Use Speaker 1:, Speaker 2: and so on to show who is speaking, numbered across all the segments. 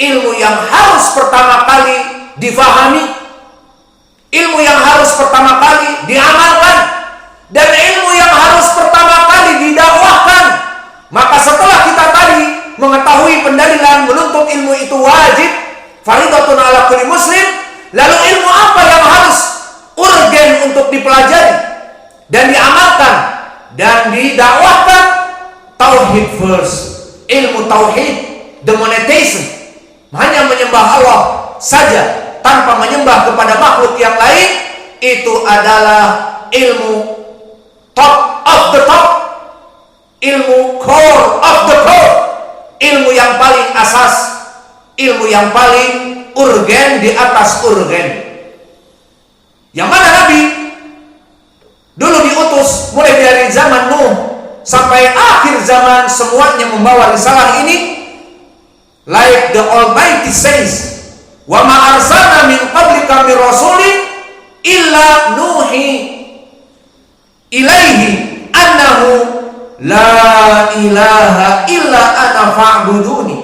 Speaker 1: ilmu yang harus pertama kali difahami, ilmu yang harus pertama kali diamalkan, dan ilmu yang harus pertama kali didakwahkan. Maka setelah kita tadi mengetahui pendalilan menuntut ilmu itu wajib, fardhatun ala kulli muslim, lalu ilmu apa yang harus urgen untuk dipelajari dan diamalkan dan didakwahkan? Tauhid first, ilmu tauhid, the monetation, hanya menyembah Allah saja tanpa menyembah kepada makhluk yang lain, itu adalah ilmu top of the top, ilmu core of the core, ilmu yang paling asas, ilmu yang paling urgen di atas urgen. Yang mana Nabi dulu diutus mulai dari zaman Nuh sampai akhir zaman, semuanya membawa risalah ini. Like the Almighty says, "Wa ma arsalna min qablika min rasulin illa nuhi ilaihi annahu la ilaha illa ana fa'buduni."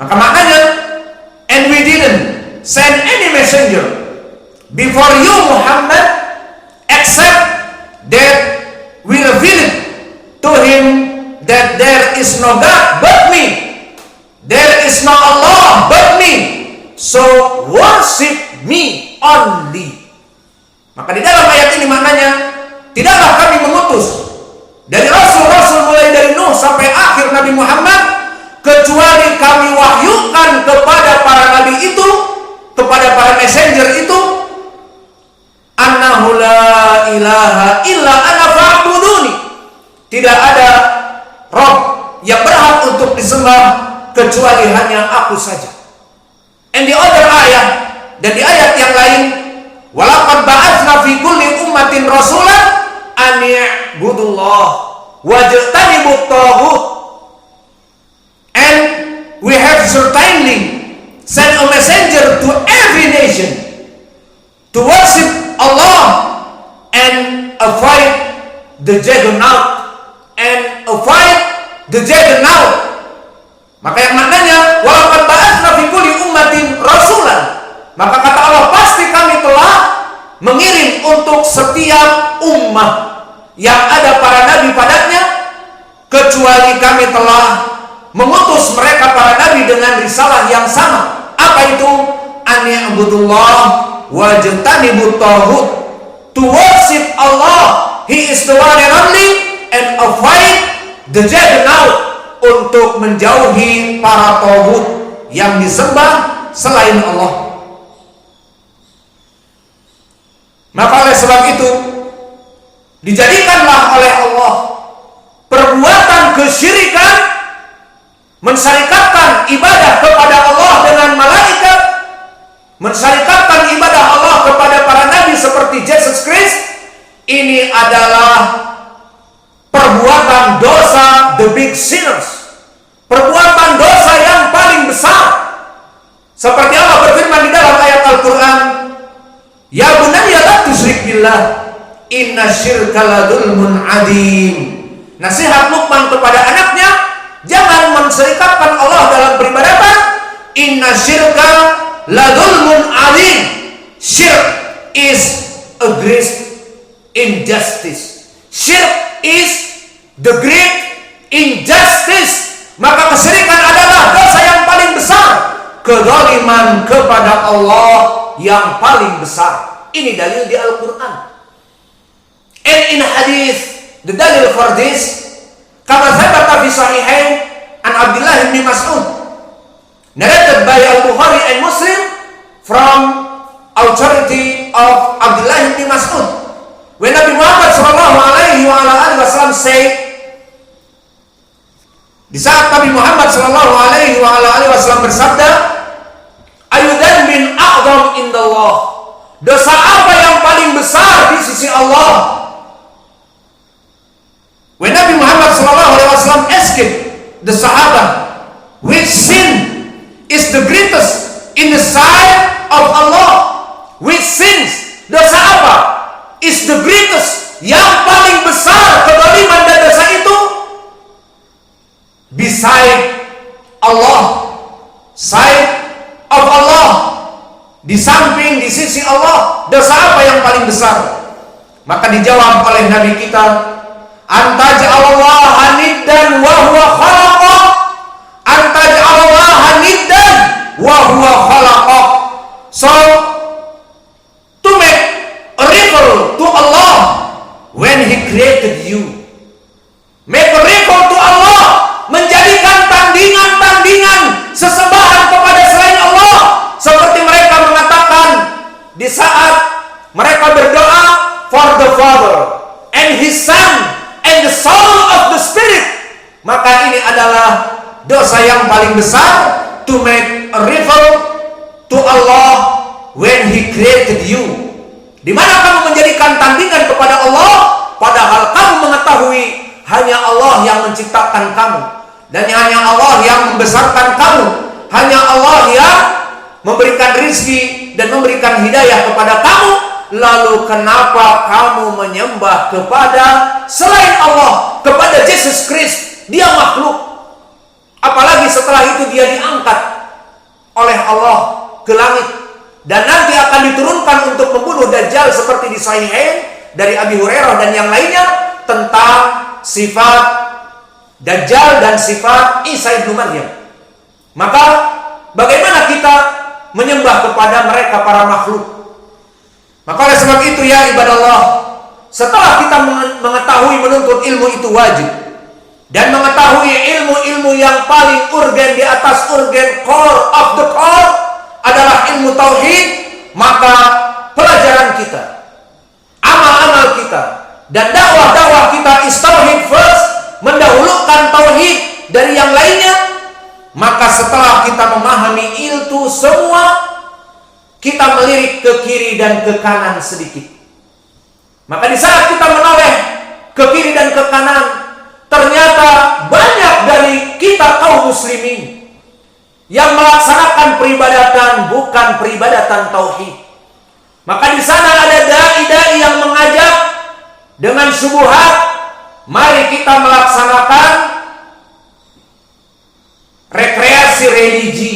Speaker 1: Maka maknanya, and we didn't send any messenger before you Muhammad except that we revealed to him that there is no God but me, there is no Allah but me, so worship me only. Maka di dalam ayat ini maknanya, tidaklah kami mengutus dari rasul-rasul mulai dari Nuh sampai akhir Nabi Muhammad, kecuali kami wahyukan kepada para nabi itu, kepada para messenger itu, annahu la ilaha illa ana fa'buduni, tidak ada Rabb yang berhak untuk disembah kecuali hanya aku saja. And di other ayat, dan di ayat yang lain, walaqad ba'atsna fi kulli ummatin rasulan an ya'budullah wajtanibut taghut, and we have certainly sent a messenger to every nation to worship Allah and avoid the juggernaut, and avoid the juggernaut. Maka yang maknanya walaqad ba'atsna fi kulli ummatin rasulan, maka kata Allah, pasti kami telah mengirim untuk setiap ummah yang ada para nabi padanya, kecuali kami telah mengutus mereka para nabi dengan risalah yang sama. Apa itu? An ya'budullah wajtanibut taghut, to worship Allah, He is the one and only, and avoid the juggernaut, untuk menjauhi para taghut yang disembah selain Allah. Maka oleh sebab itu, dijadikanlah oleh Allah perbuatan kesyirikan, mensyarikatkan ibadah kepada Allah dengan malaikat, mensyarikatkan ibadah Allah kepada para nabi seperti Jesus Christ, ini adalah perbuatan dosa, the big sinners, perbuatan dosa yang paling besar. Seperti Allah berfirman di dalam ayat Al-Quran, ya bunayya la tusyrik billah inna syirka la dzulmun adzim. Nasihat Luqman kepada anaknya, jangan menserikatkan Allah dalam peribadatan. Inna syirka la dzulmun adzim. Syirk is a great injustice. Syirk is the great injustice. Maka kesyirikan adalah dosa yang paling besar, kezaliman kepada Allah yang paling besar. Ini dalil di Al-Quran. And in hadith, the dalil for this, kama thabata fi sahihain an Abdullah bin Mas'ud, narrated by Al-Bukhari and Muslim from authority of Abdullah bin Mas'ud, when Nabi Muhammad sallallahu alaihi wasallam said, di saat Nabi Muhammad sallallahu alaihi wasallam bersabda, ayu dzambin a'dzam indallah, dosa apa yang paling besar di sisi Allah? When Nabi Muhammad sallallahu alaihi wasallam asked the Sahaba, which sin is the greatest in the sight of Allah? Which sins, dosa apa is the greatest, yang paling besar kezaliman dan dosa itu? Beside Allah, di samping di sisi Allah, dosa apa yang paling besar? Maka dijawab oleh Nabi kita, antaj'alallaha niddan wa huwa khalaqa, antaj'alallaha niddan wa huwa khalaqa. So to make a rival to Allah when He created you, make a rival to Allah, menjadikan tandingan-tandingan sesembahan kepada selain Allah, seperti mereka mengatakan di saat mereka berdoa for the Father and His Son and the soul of the Spirit. Maka ini adalah dosa yang paling besar, to make a rival to Allah when He created you. Di mana kamu menjadikan tandingan kepada Allah, padahal kamu mengetahui hanya Allah yang menciptakan kamu, dan hanya Allah yang membesarkan kamu, hanya Allah yang memberikan rizki dan memberikan hidayah kepada kamu. Lalu kenapa kamu menyembah kepada selain Allah, kepada Yesus Kristus? Dia makhluk, apalagi setelah itu dia diangkat oleh Allah ke langit, dan nanti akan diturunkan untuk membunuh Dajjal, seperti di Sahihain dari Abi Hurairah dan yang lainnya, tentang sifat Dajjal dan sifat Isa ibnu Maryam. Maka bagaimana kita menyembah kepada mereka para makhluk? Maka oleh sebab itu ya ibadallah, setelah kita mengetahui menuntut ilmu itu wajib, dan mengetahui ilmu-ilmu yang paling urgen di atas urgen, core of the core adalah ilmu tauhid, maka pelajaran kita, amal-amal kita, dan dakwah-dakwah kita is tauhid first, mendahulukan tauhid dari yang lainnya. Maka setelah kita memahami itu semua, kita melirik ke kiri dan ke kanan sedikit. Maka di saat kita menoleh ke kiri dan ke kanan, ternyata banyak dari kita kaum muslimin yang melaksanakan peribadatan bukan peribadatan tauhid. Maka di sana ada dai-dai yang mengajak dengan syubhat, mari kita melaksanakan rekreasi religi,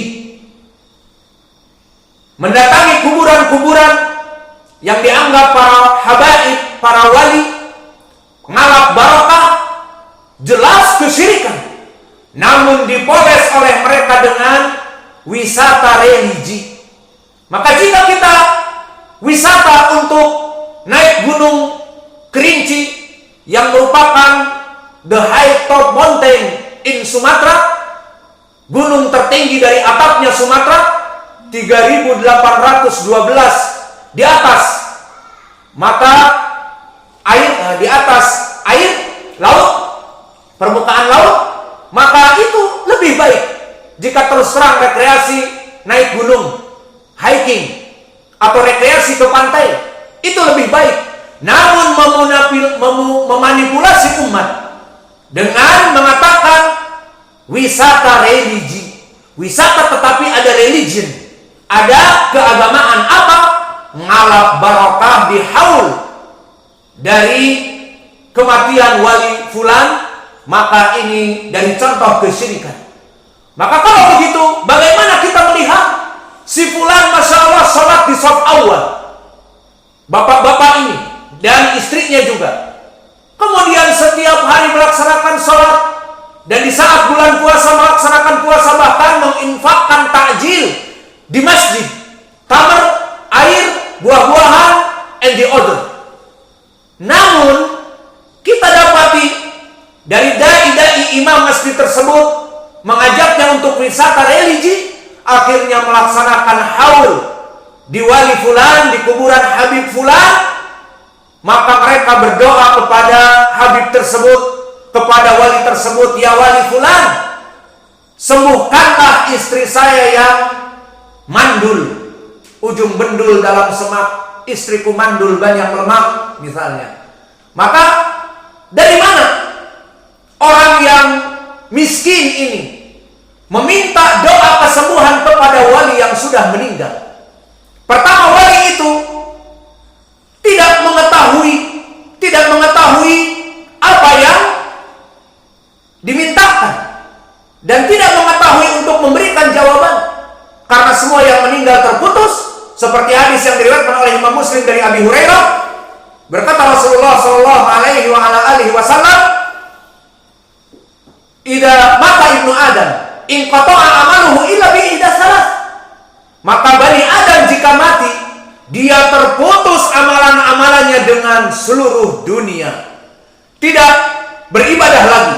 Speaker 1: mendatangi kuburan-kuburan yang dianggap para habaib, para wali, ngalap barokah, jelas kesyirikan, namun dipoles oleh mereka dengan wisata religi. Maka jika kita wisata untuk naik gunung Kerinci yang merupakan the high top mountain in Sumatera, gunung tertinggi dari atapnya Sumatera, 3.812 di atas, maka air di atas air laut, permukaan laut, maka itu lebih baik jika terus terang rekreasi naik gunung, hiking, atau rekreasi ke pantai, itu lebih baik. Namun memanipulasi umat dengan mengatakan wisata religi, wisata tetapi ada religion, ada keagamaan, apa? Ngalap barokah di haul dari kematian wali fulan, maka ini dari contoh kesyirikan. Maka kalau begitu, bagaimana kita melihat si fulan masya Allah sholat di shaf awal, bapak-bapak ini dan istrinya juga, kemudian setiap hari melaksanakan sholat, dan di saat bulan puasa melaksanakan puasa, bahkan menginfakkan takjil di masjid, tamar, air, buah-buahan, and the other. Namun kita dapati dari dai-dai imam masjid tersebut mengajaknya untuk wisata religi, akhirnya melaksanakan haul di wali fulan, di kuburan Habib fulan. Maka mereka berdoa kepada Habib tersebut, kepada wali tersebut, ya wali fulan, sembuhkanlah istri saya yang mandul, ujung bendul dalam semak, istriku mandul banyak lemak misalnya. Maka dari mana orang yang miskin ini meminta doa kesembuhan kepada wali yang sudah meninggal? Pertama, wali itu tidak mengetahui apa yang dimintakan, dan tidak mengetahui untuk memberikan jawaban, karena semua yang meninggal terputus seperti hadis yang diriwayatkan oleh Imam Muslim dari Abi Hurairah, berkata Rasulullah sallallahu alaihi wasallam, "Idza mata ibnu Adam, in qata'a amaluhu illa bi ihda salas." Maka Bani Adam jika mati, dia terputus amalan-amalannya dengan seluruh dunia. Tidak beribadah lagi,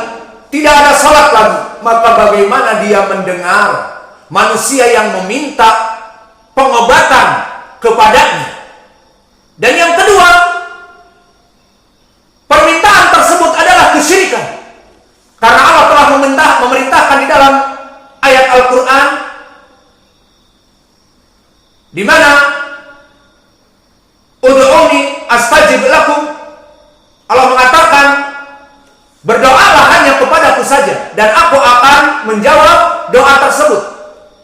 Speaker 1: tidak ada salat lagi. Maka bagaimana dia mendengar manusia yang meminta pengobatan kepadanya? Dan yang kedua, permintaan tersebut adalah kesyirikan. Karena Allah telah memerintahkan di dalam ayat Al-Quran, di mana ud'uni astajib lakum. Allah mengatakan, berdoalah hanya kepadaku saja dan aku akan menjawab doa tersebut.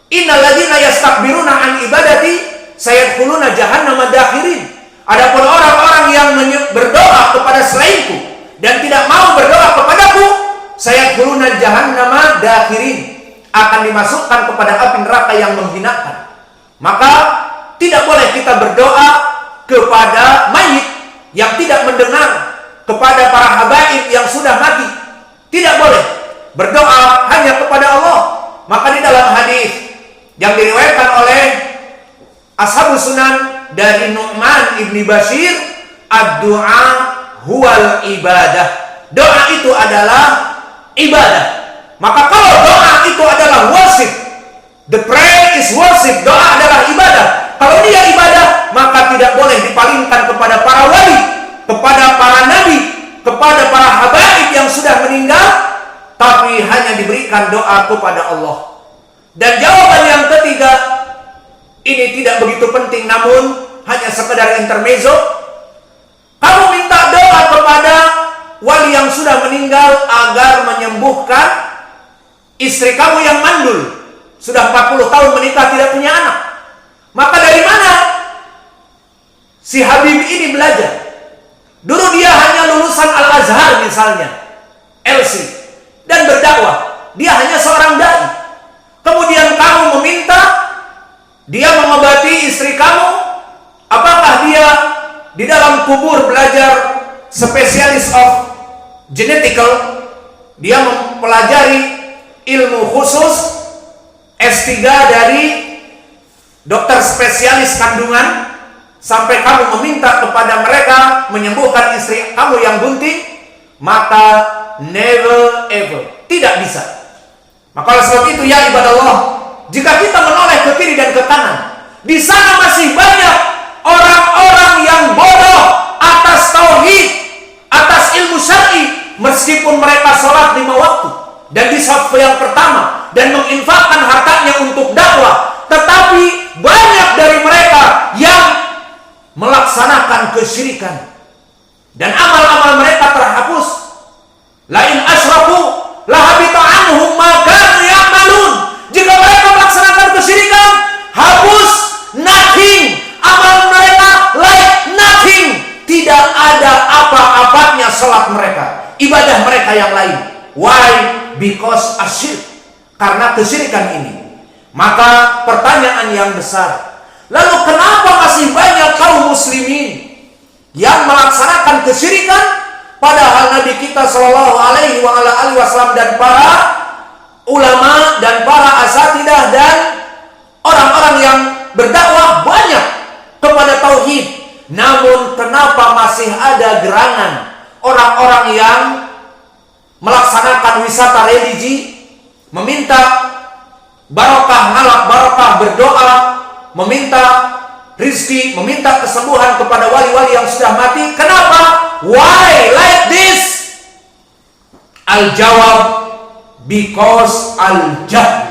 Speaker 1: Innal ladzina yastakbiruna an ibadati sayadkhuluna jahannama dakhirin. Adapun orang-orang yang berdoa kepada selainku dan tidak mau berdoa kepadaku, sayadkhuluna jahannama dakhirin, akan dimasukkan kepada api neraka yang menghinakan. Maka tidak boleh kita berdoa kepada mayit yang tidak mendengar, kepada para habaib yang sudah mati. Tidak boleh berdoa hanya kepada Allah. Maka di dalam hadis yang diriwayatkan oleh Ashabus Sunan dari Nu'man ibni Bashir, ad-du'a huwal ibadah. Doa itu adalah ibadah. Maka kalau doa itu adalah worship, the prayer is worship, doa adalah ibadah. Kalau dia ibadah, maka tidak boleh dipalingkan kepada para wali, kepada para nabi, kepada para habaib yang sudah meninggal, tapi hanya diberikan doa kepada Allah. Dan jawaban yang ketiga, ini tidak begitu penting, namun hanya sekedar intermezzo. Kamu minta doa kepada wali yang sudah meninggal agar menyembuhkan istri kamu yang mandul, sudah 40 tahun menikah tidak punya anak. Maka dari mana si Habib ini belajar? Dulu dia hanya lulusan Al-Azhar misalnya, LC, dan berdakwah. Dia hanya seorang dai. Kemudian kamu meminta dia mengobati istri kamu. Apakah dia di dalam kubur belajar spesialis of genetical? Dia mempelajari ilmu khusus S3 dari dokter spesialis kandungan, sampai kamu meminta kepada mereka menyembuhkan istri kamu yang bunting? Maka never ever, tidak bisa. Maka oleh sebab itu ya ibadah Allah, jika kita menoleh ke kiri dan ke kanan, di sana masih banyak orang-orang yang bodoh atas tauhid, atas ilmu syar'i, meskipun mereka sholat 5 waktu dan di saf yang pertama dan menginfakkan hartanya untuk dakwah, tetapi banyak dari mereka yang melaksanakan kesyirikan dan amal-amal mereka terhapus. Lain asyraku lahabita anhum ma kanu ya'malun. Jika mereka melaksanakan kesyirikan, hapus, nothing. Amal mereka like nothing. Tidak ada apa-apanya salat mereka, ibadah mereka yang lain. Why? Because asyirk. Karena kesyirikan ini. Maka pertanyaan yang besar, lalu kenapa masih banyak kaum muslimin yang melaksanakan kesyirikan, padahal Nabi kita Shallallahu Alaihi Wasallam dan para ulama dan para asatidah dan orang-orang yang berdakwah banyak kepada tauhid, namun kenapa masih ada gerangan orang-orang yang melaksanakan wisata religi, meminta barokah, ngalap barokah, berdoa, meminta rizki, meminta kesembuhan kepada wali-wali yang sudah mati? Kenapa? Why like this? Al-jawab, because al-jahl,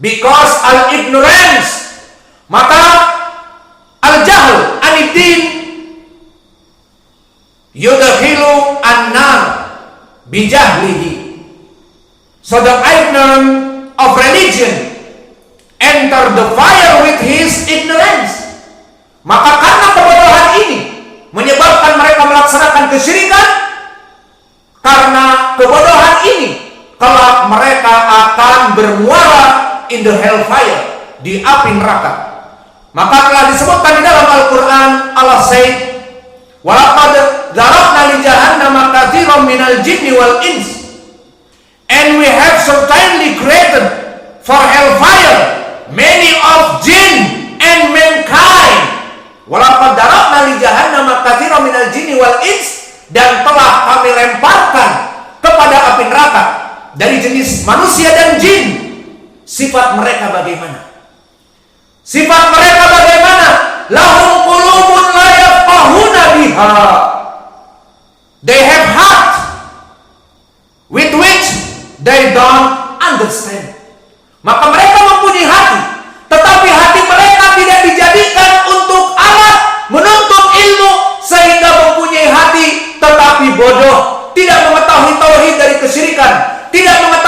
Speaker 1: because al-ignorance. Maka al-jahl anid-din yudkhilu an-nar bijahlihi. So the ignorant of religion enter the fire with his ignorance. Maka karena kebodohan ini menyebabkan mereka melaksanakan kesyirikan, karena kebodohan ini kelak mereka akan bermuara in the hellfire, di api neraka. Maka telah disebutkan di dalam Al-Quran, Allah said, "Walaqad dzara'na li jahannama katsiran minal jinni wal ins." And we have certainly created for hellfire many of jinn and mankind. Walaqad dzara'na li jahannama katsiran minal jinni wal ins, dan telah kami lemparkan kepada api neraka dari jenis manusia dan jin. Sifat mereka bagaimana? Sifat mereka bagaimana? Lahum qulubun la yafqahuna biha. They have heart with which they don't understand. Maka mereka mempunyai hati, tetapi hati mereka tidak dijadikan untuk alat menuntut ilmu, sehingga mempunyai hati tetapi bodoh, tidak mengetahui tauhid dari kesyirikan, tidak mengetahui